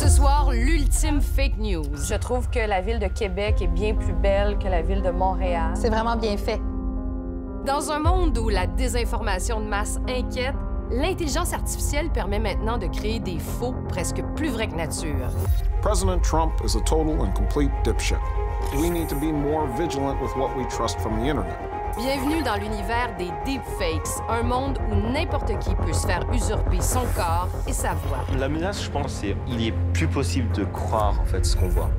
Ce soir, l'ultime fake news. Je trouve que la ville de Québec est bien plus belle que la ville de Montréal. C'est vraiment bien fait. Dans un monde où la désinformation de masse inquiète, l'intelligence artificielle permet maintenant de créer des faux presque plus vrais que nature. President Trump is a total and complete dipshit. We need to be more vigilant with what we trust from the internet. Bienvenue dans l'univers des deepfakes, un monde où n'importe qui peut se faire usurper son corps et sa voix. La menace, je pense, c'est qu'il est plus possible de croire, en fait, ce qu'on voit.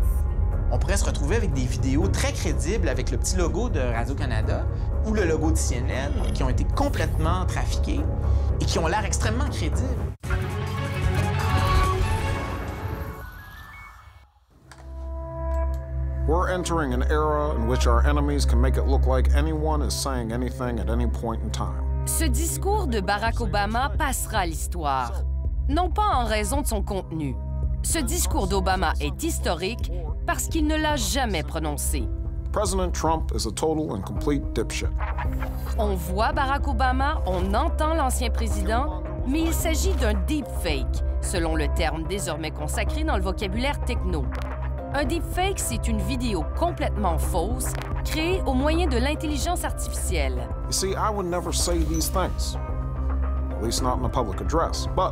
On pourrait se retrouver avec des vidéos très crédibles avec le petit logo de Radio-Canada ou le logo de CNN qui ont été complètement trafiqués et qui ont l'air extrêmement crédibles. We're entering an era in which our enemies can make it look like anyone is saying anything at any point in time. Ce discours de Barack Obama passera à l'histoire, non pas en raison de son contenu. Ce discours d'Obama est historique parce qu'il ne l'a jamais prononcé. President Trump is a total and complete dipshit. On voit Barack Obama, on entend l'ancien président, mais il s'agit d'un deepfake, selon le terme désormais consacré dans le vocabulaire techno. Un deepfake, c'est une vidéo complètement fausse, créée au moyen de l'intelligence artificielle. You see, I would never say these things, at least not in a public address, but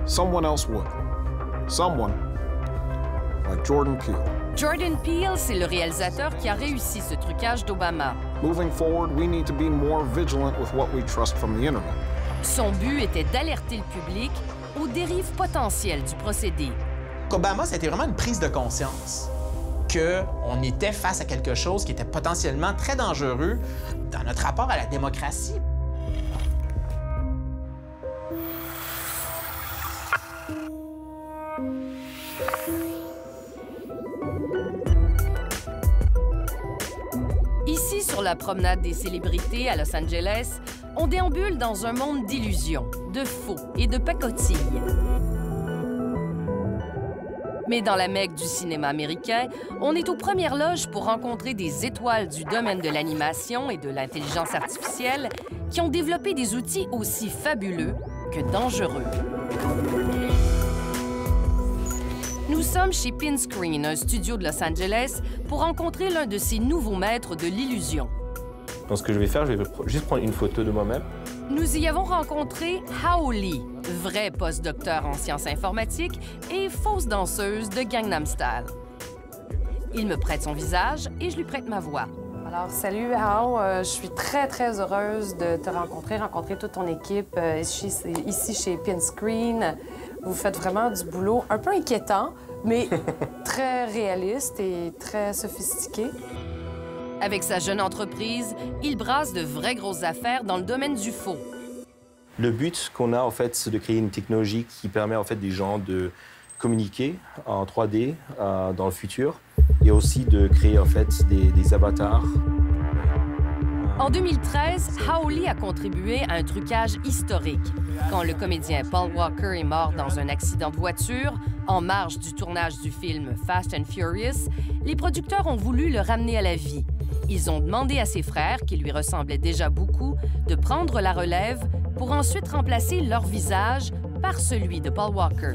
someone else would. Someone like Jordan Peele. Jordan Peele, c'est le réalisateur qui a réussi ce trucage d'Obama. Moving forward, we need to be more vigilant with what we trust from the internet. Son but était d'alerter le public aux dérives potentielles du procédé. Obama, c'était vraiment une prise de conscience qu'on était face à quelque chose qui était potentiellement très dangereux dans notre rapport à la démocratie. Ici, sur la promenade des célébrités à Los Angeles, on déambule dans un monde d'illusions, de faux et de pacotilles. Mais dans la Mecque du cinéma américain, on est aux premières loges pour rencontrer des étoiles du domaine de l'animation et de l'intelligence artificielle qui ont développé des outils aussi fabuleux que dangereux. Nous sommes chez Pinscreen, un studio de Los Angeles, pour rencontrer l'un de ces nouveaux maîtres de l'illusion. Donc, ce que je vais faire, je vais juste prendre une photo de moi-même. Nous y avons rencontré Hao Lee, vrai post-docteur en sciences informatiques et fausse danseuse de Gangnam Style. Il me prête son visage et je lui prête ma voix. Alors, salut, Hao. Je suis très heureuse de te rencontrer toute ton équipe ici chez Pinscreen. Vous faites vraiment du boulot un peu inquiétant, mais très réaliste et très sophistiqué. Avec sa jeune entreprise, il brasse de vraies grosses affaires dans le domaine du faux. Le but qu'on a, en fait, c'est de créer une technologie qui permet, en fait, des gens de communiquer en 3D dans le futur et aussi de créer, en fait, des avatars. En 2013, Hao Lee a contribué à un trucage historique. Quand le comédien Paul Walker est mort dans un accident de voiture, en marge du tournage du film Fast and Furious, les producteurs ont voulu le ramener à la vie. Ils ont demandé à ses frères, qui lui ressemblaient déjà beaucoup, de prendre la relève pour ensuite remplacer leur visage par celui de Paul Walker.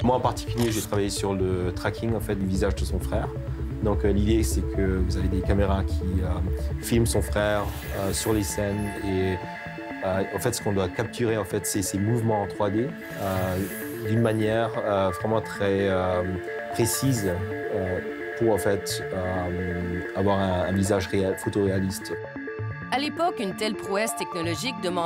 Moi, en particulier, j'ai travaillé sur le tracking, en fait, du visage de son frère. Donc, l'idée, c'est que vous avez des caméras qui filment son frère sur les scènes. Et en fait, ce qu'on doit capturer, en fait, c'est ses mouvements en 3D d'une manière vraiment très précise pour, en fait, avoir un visage photoréaliste. À l'époque, une telle prouesse technologique demandait